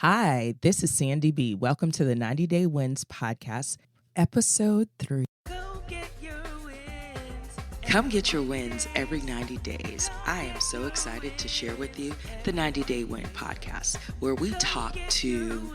Hi, this is Sandy B. Welcome to the 90 Day Wins podcast, episode 3. Come get your wins every 90 days. I am so excited to share with you the 90 Day Win podcast, where we talk to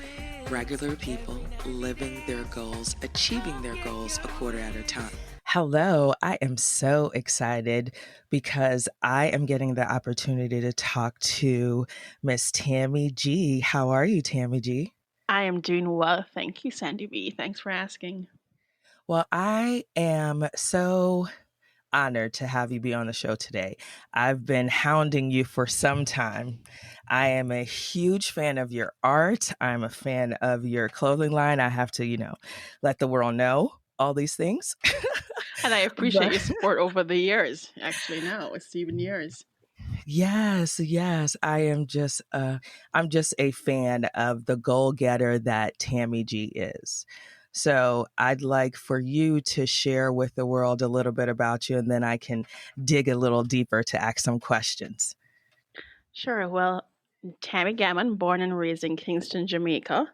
regular people living their goals, achieving their goals a quarter at a time. Hello, I am so excited because I am getting the opportunity to talk to Miss Tammy G. How are you, Tammy G? I am doing well. Thank you, Sandy B. Thanks for asking. Well, I am so honored to have you be on the show today. I've been hounding you for some time. I am a huge fan of your art. I'm a fan of your clothing line. I have to, let the world know all these things. And I appreciate your support over the years. Actually, now it's even years. Yes. I am I'm just a fan of the goal getter that Tammy G is. So I'd like for you to share with the world a little bit about you, and then I can dig a little deeper to ask some questions. Sure. Well, Tammy Gammon, born and raised in Kingston, Jamaica,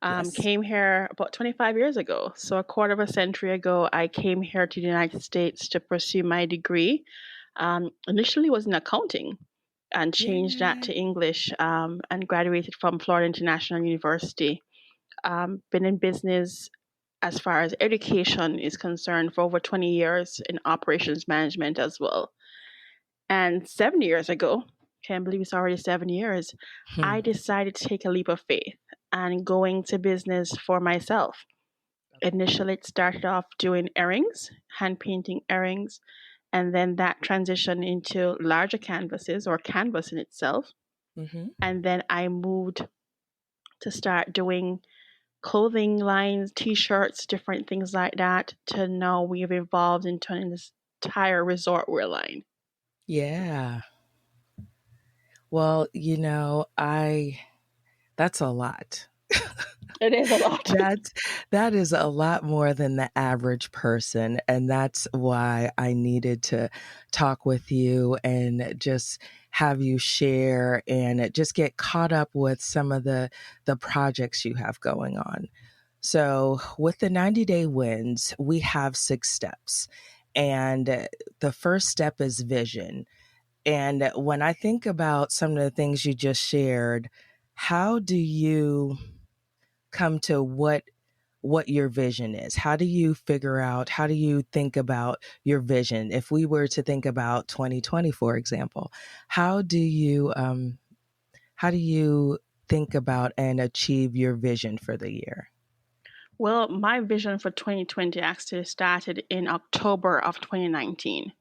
Yes. came here about 25 years ago. So a quarter of a century ago, I came here to the United States to pursue my degree. Initially was in accounting and changed that to English and graduated from Florida International University. Been in business as far as education is concerned for over 20 years in operations management as well. And 7 years ago, can't believe it's already 7 years, I decided to take a leap of faith and go into business for myself. Initially, it started off doing earrings, hand painting earrings, and then that transitioned into larger canvases or canvas in itself. And then I moved to start doing clothing lines, t-shirts, different things like that, to now we've evolved into an entire resort wear line. Yeah. Well, that's a lot. It is a lot. That is a lot more than the average person. And that's why I needed to talk with you and just have you share and just get caught up with some of the projects you have going on. So with the 90 Day Wins, we have 6 steps. And the first step is vision. And when I think about some of the things you just shared, how do you come to what your vision is? How do you think about your vision? If we were to think about 2020, for example, how do you think about and achieve your vision for the year? Well, my vision for 2020 actually started in October of 2019.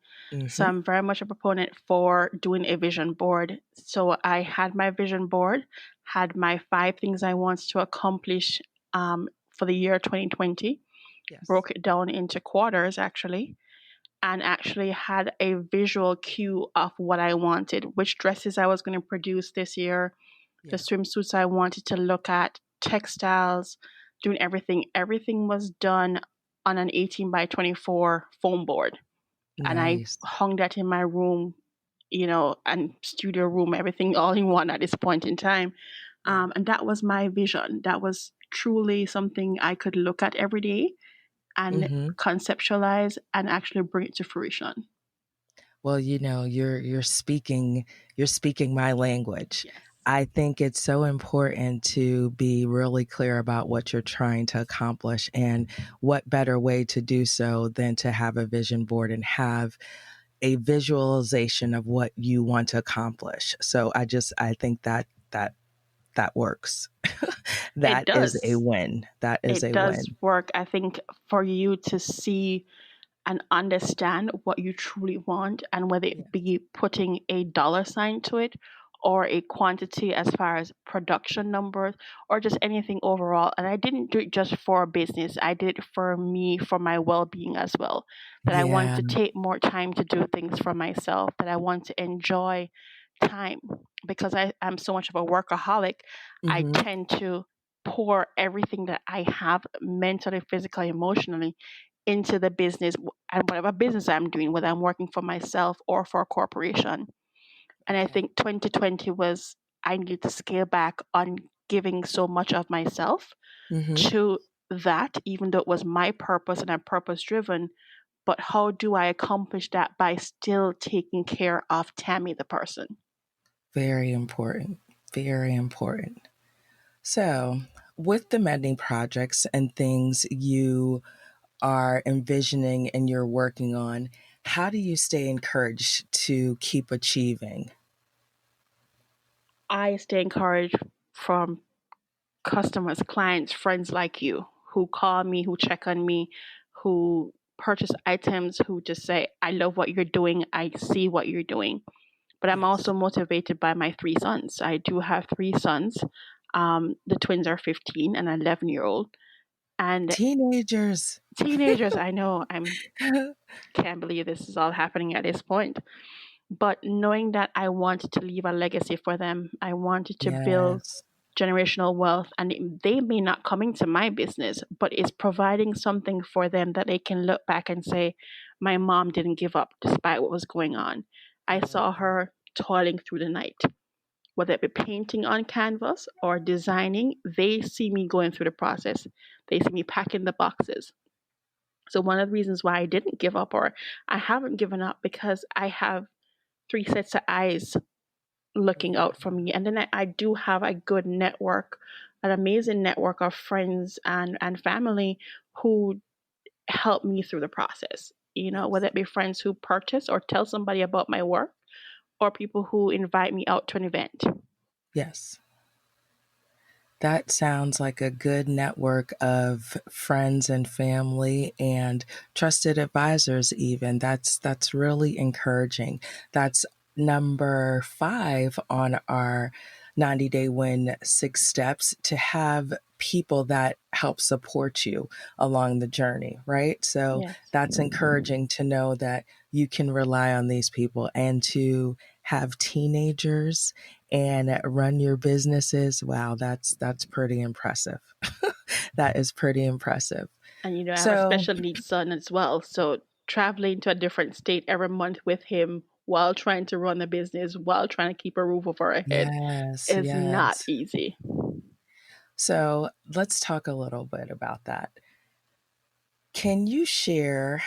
So I'm very much a proponent for doing a vision board. So I had my vision board, had my 5 things I want to accomplish for the year 2020, broke it down into quarters actually, and actually had a visual cue of what I wanted, which dresses I was going to produce this year, the swimsuits I wanted to look at, textiles, doing everything. Everything was done on an 18 by 24 foam board. Nice. And I hung that in my room, and studio room, everything all in one at this point in time. And that was my vision. That was truly something I could look at every day and conceptualize and actually bring it to fruition. Well, you're speaking my language. Yes. I think it's so important to be really clear about what you're trying to accomplish, and what better way to do so than to have a vision board and have a visualization of what you want to accomplish. So I think that works. That is a win. That is a win. It does work. I think for you to see and understand what you truly want, and whether it be putting a dollar sign to it or a quantity as far as production numbers or just anything overall. And I didn't do it just for business. I did it for me, for my well-being as well. That I want to take more time to do things for myself, that I want to enjoy time, because I'm so much of a workaholic. I tend to pour everything that I have mentally, physically, emotionally into the business, and whatever business I'm doing, whether I'm working for myself or for a corporation. And I think 2020 was, I need to scale back on giving so much of myself to that, even though it was my purpose and I'm purpose driven. But how do I accomplish that by still taking care of Tammy, the person? Very important. Very important. So, with the mending projects and things you are envisioning and you're working on, how do you stay encouraged to keep achieving? I stay encouraged from customers, clients, friends like you who call me, who check on me, who purchase items, who just say, I love what you're doing. I see what you're doing. But I'm Yes. also motivated by my three sons. I do have three sons. The twins are 15 and 11-year-old. And Teenagers. teenagers, I know, can't believe this is all happening at this point. But knowing that I wanted to leave a legacy for them, I wanted to build Yes. generational wealth, and they may not come into my business, but it's providing something for them that they can look back and say, my mom didn't give up despite what was going on. I I love saw that. her toiling through the night, whether it be painting on canvas or designing. They see me going through the process. They see me packing the boxes. So one of the reasons why I didn't give up, or I haven't given up, because I have three sets of eyes looking out for me. And then I do have a good network, an amazing network of friends and family who help me through the process. You know, Yes. whether it be friends who purchase or tell somebody about my work, or people who invite me out to an event. Yes. That sounds like a good network of friends and family and trusted advisors even. That's really encouraging. That's number 5 on our 90-day win 6 steps, to have people that help support you along the journey, right? So Yes. that's encouraging to know that you can rely on these people, and to have teenagers and run your businesses. Wow, that's pretty impressive. That is pretty impressive. And I have a So, special needs son as well. So traveling to a different state every month with him while trying to run a business, while trying to keep a roof over our head, yes, is not yes. easy. So, let's talk a little bit about that. Can you share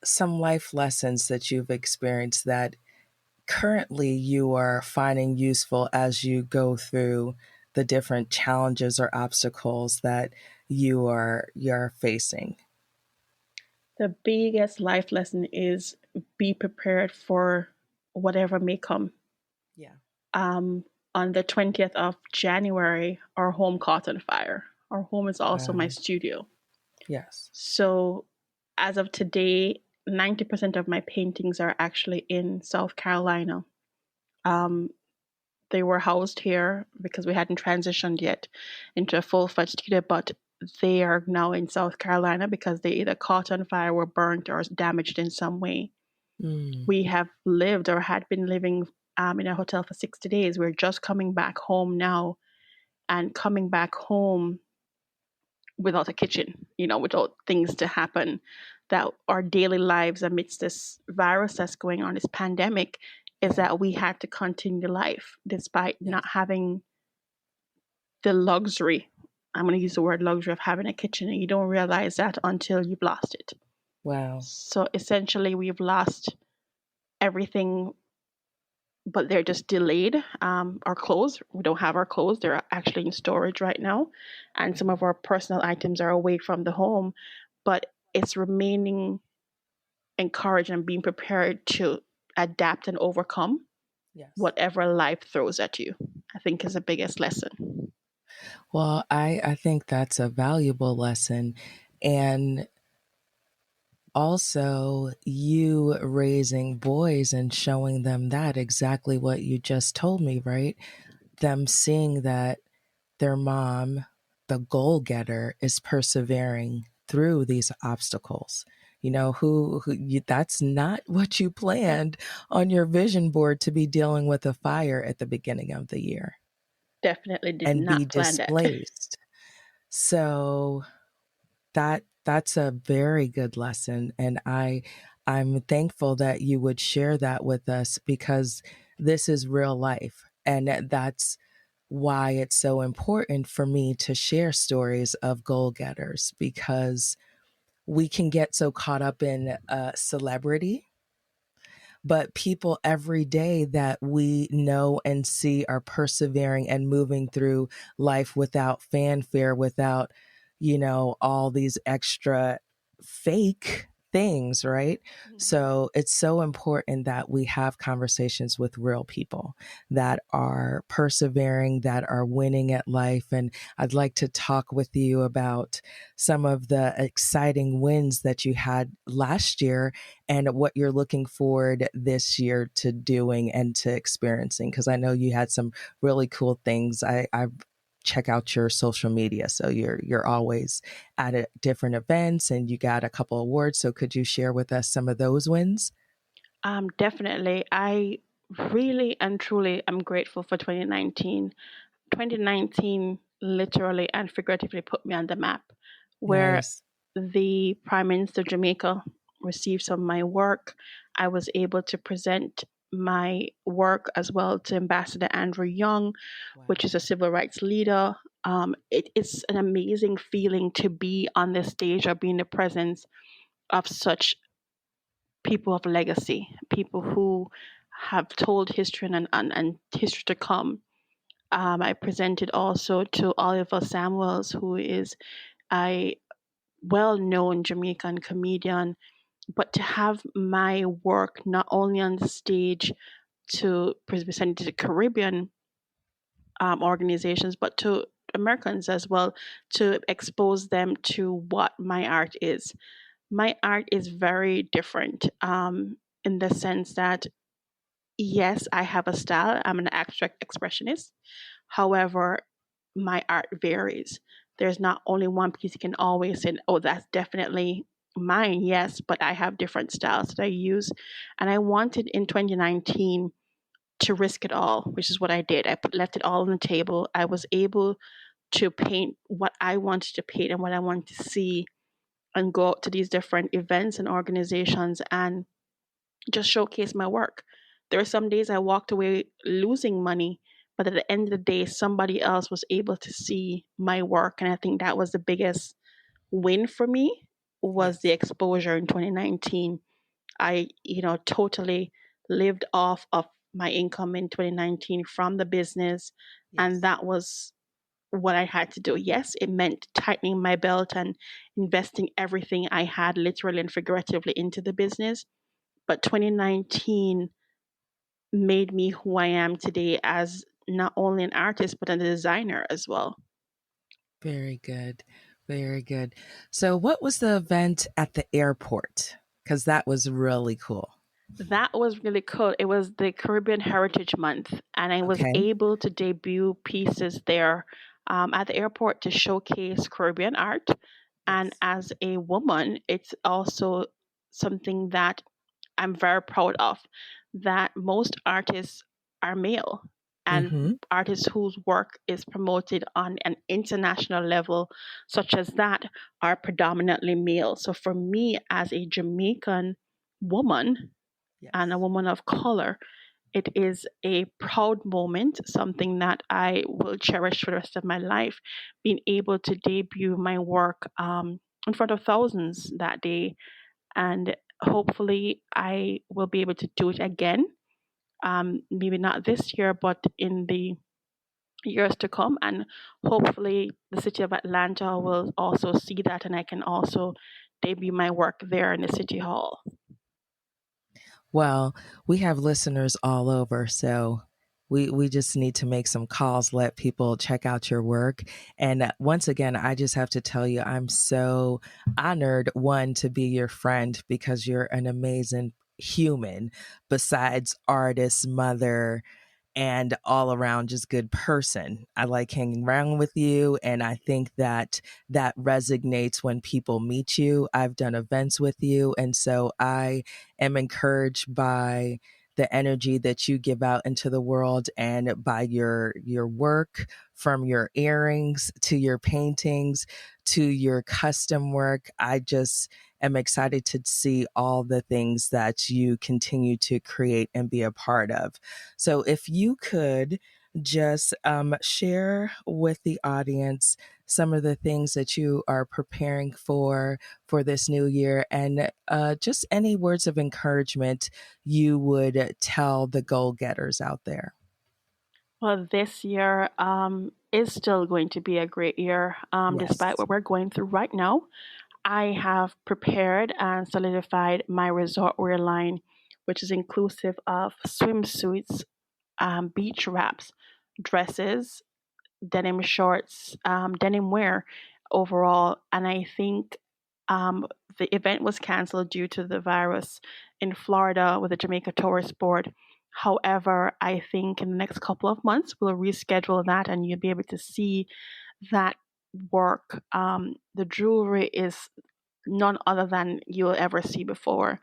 some life lessons that you've experienced that currently you are finding useful as you go through the different challenges or obstacles that you're facing? The biggest life lesson is be prepared for whatever may come. Yeah. Um, on the 20th of January, our home caught on fire. Our home is also my Wow. studio. Yes. So, as of today, 90% of my paintings are actually in South Carolina. Um, they were housed here because we hadn't transitioned yet into a full-fledged studio, but they are now in South Carolina because they either caught on fire, were burnt, or damaged in some way. Mm. We have lived or had been living in a hotel for 60 days. We're just coming back home now, and coming back home without a kitchen, without things to happen, that our daily lives amidst this virus that's going on, this pandemic, is Yeah. that we had to continue life despite Yes. not having the luxury. I'm going to use the word luxury of having a kitchen, and you don't realize that until you've lost it. Wow. So essentially, we've lost everything, but they're just delayed. Our clothes, we don't have our clothes. They're actually in storage right now. And some of our personal items are away from the home. But it's remaining encouraged and being prepared to adapt and overcome Yes. whatever life throws at you, I think is the biggest lesson. Well, I think that's a valuable lesson. And also, you raising boys and showing them that exactly what you just told me, right? Them seeing that their mom, the goal getter, is persevering through these obstacles. You know, that's not what you planned on your vision board, to be dealing with a fire at the beginning of the year Definitely did and be not plan that. displaced. So that's a very good lesson, and I'm thankful that you would share that with us, because this is real life, and that's why it's so important for me to share stories of goal getters, because we can get so caught up in celebrity, but people every day that we know and see are persevering and moving through life without fanfare, without, all these extra fake things, right? So it's so important that we have conversations with real people that are persevering, that are winning at life. And I'd like to talk with you about some of the exciting wins that you had last year and what you're looking forward this year to doing and to experiencing. Because I know you had some really cool things. I check out your social media, so you're always at different events, and you got a couple awards. So could you share with us some of those wins? Definitely. I really and truly am grateful for 2019. 2019 literally and figuratively put me on the map, where Nice. the Prime Minister of Jamaica received some of my work. I was able to present my work as well to Ambassador Andrew Young, which is a Wow. civil rights leader. It is an amazing feeling to be on the stage or be in the presence of such people of legacy, people who have told history and history to come. I presented also to Oliver Samuels, who is a well known Jamaican comedian. But to have my work not only on the stage to present to the Caribbean organizations, but to Americans as well, to expose them to what my art is. My art is very different in the sense that, yes, I have a style, I'm an abstract expressionist. However, my art varies. There's not only one piece you can always say, oh, that's definitely mine, yes, but I have different styles that I use. And I wanted in 2019 to risk it all, which is what I did. Left it all on the table. I was able to paint what I wanted to paint and what I wanted to see, and go out to these different events and organizations and just showcase my work. There are some days I walked away losing money, but at the end of the day, somebody else was able to see my work. And I think that was the biggest win for me, was the Yes. exposure in 2019. I, totally lived off of my income in 2019 from the business. And Yes. that was what I had to do. Yes, it meant tightening my belt and investing everything I had, literally and figuratively, into the business. But 2019 made me who I am today as not only an artist, but a designer as well. Very good. Very good. So what was the event at the airport? Because that was really cool. That was really cool. It was the Caribbean Heritage Month, and I was Okay. able to debut pieces there at the airport to showcase Caribbean art. And Yes. as a woman, it's also something that I'm very proud of, that most artists are male, and Mm-hmm. artists whose work is promoted on an international level, such as that, are predominantly male. So for me, as a Jamaican woman and a Yes. woman of color, it is a proud moment, something that I will cherish for the rest of my life, being able to debut my work in front of thousands that day. And hopefully, I will be able to do it again. Maybe not this year, but in the years to come. And hopefully, the city of Atlanta will also see that, and I can also debut my work there in the city hall. Well, we have listeners all over, so we just need to make some calls, let people check out your work. And once again, I just have to tell you, I'm so honored, one, to be your friend, because you're an amazing human, besides artist, mother, and all around just good person. I like hanging around with you. And I think that that resonates when people meet you. I've done events with you. And so I am encouraged by the energy that you give out into the world, and by your work, from your earrings to your paintings to your custom work. I just am excited to see all the things that you continue to create and be a part of. So if you could just share with the audience some of the things that you are preparing for this new year, and just any words of encouragement you would tell the goal getters out there. Well, this year is still going to be a great year, despite Yes. what we're going through right now. I have prepared and solidified my resort wear line, which is inclusive of swimsuits, beach wraps, dresses, denim shorts, denim wear overall. And I think the event was canceled due to the virus in Florida with the Jamaica Tourist Board. However, I think in the next couple of months, we'll reschedule that and you'll be able to see that work. The jewelry is none other than you'll ever see before.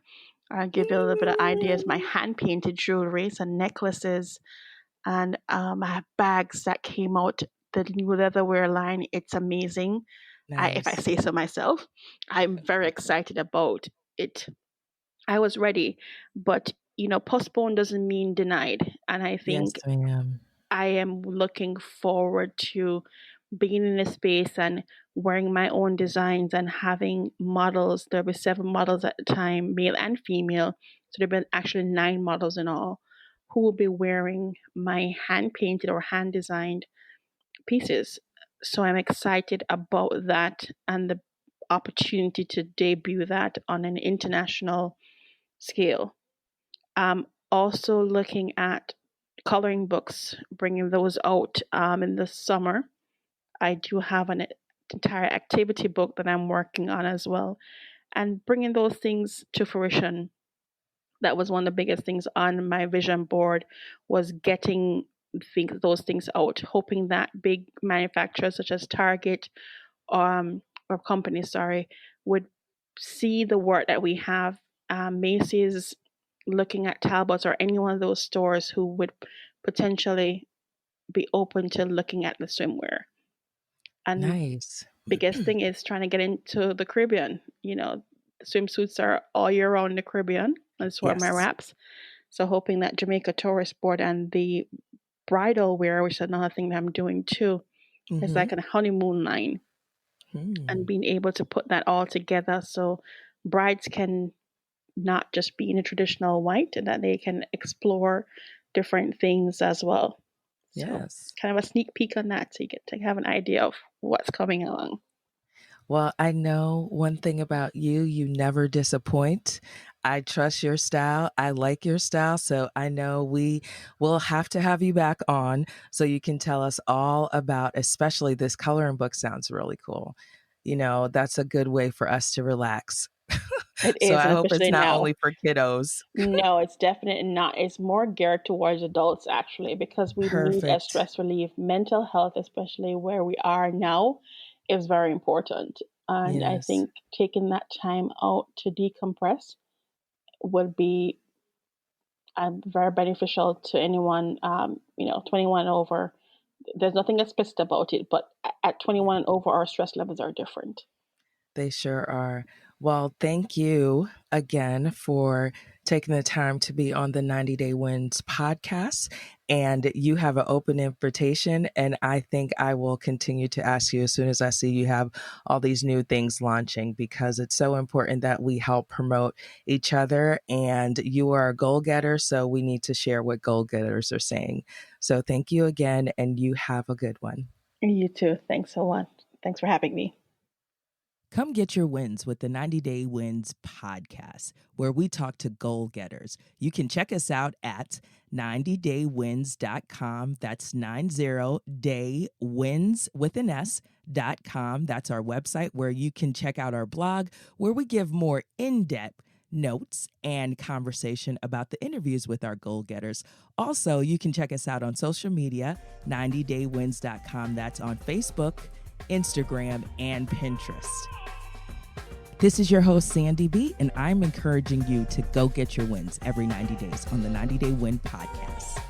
I'll give you a little bit of ideas. My hand painted jewelry, some necklaces, and I have bags that came out. The new leatherware line, it's amazing. If I Nice. say so myself, I'm very excited about it. I was ready, but postponed doesn't mean denied. And I Yes, think ma'am. I am looking forward to being in a space and wearing my own designs and having models. There'll be 7 models at the time, male and female. So there'll be actually 9 models in all who will be wearing my hand painted or hand designed pieces. So I'm excited about that and the opportunity to debut that on an international scale. Also looking at coloring books, bringing those out in the summer. I do have an entire activity book that I'm working on as well, and bringing those things to fruition. That was one of the biggest things on my vision board, was getting those things out, hoping that big manufacturers such as Target, or companies, sorry, would see the work that we have. Macy's looking at Talbot's or any one of those stores who would potentially be open to looking at the swimwear. And Nice. biggest thing is trying to get into the Caribbean. Swimsuits are all year round in the Caribbean, and so are my Yes. wraps. So hoping that Jamaica Tourist Board and the bridal wear, which is another thing that I'm doing too, is Mm-hmm. like a honeymoon line, and being able to put that all together so brides can not just be in a traditional white and that they can explore different things as well. So Yes. kind of a sneak peek on that, so you get to have an idea of what's coming along. Well, I know one thing about you, you never disappoint. I trust your style. I like your style. So I know we will have to have you back on so you can tell us all about, especially this coloring book sounds really cool. That's a good way for us to relax. It So is, I and hope it's especially not now. only for kiddos. No, it's definitely not. It's more geared towards adults actually, because we need a Perfect. stress relief. Mental health, especially where we are now, is very important. And I Yes. think taking that time out to decompress would be very beneficial to anyone, 21 and over. There's nothing explicit about it, but at 21 and over, our stress levels are different. They sure are. Well, thank you again for taking the time to be on the 90 Day Wins podcast. And you have an open invitation. And I think I will continue to ask you as soon as I see you have all these new things launching, because it's so important that we help promote each other. And you are a goal getter, so we need to share what goal getters are saying. So thank you again, and you have a good one. You too. Thanks so much. Thanks for having me. Come get your wins with the 90 Day Wins podcast, where we talk to goal getters. You can check us out at 90daywins.com. That's 90daywins with an S.com. That's our website where you can check out our blog, where we give more in-depth notes and conversation about the interviews with our goal getters. Also, you can check us out on social media, 90daywins.com. That's on Facebook, Instagram, and Pinterest. This is your host, Sandy B, and I'm encouraging you to go get your wins every 90 days on the 90 Day Win podcast.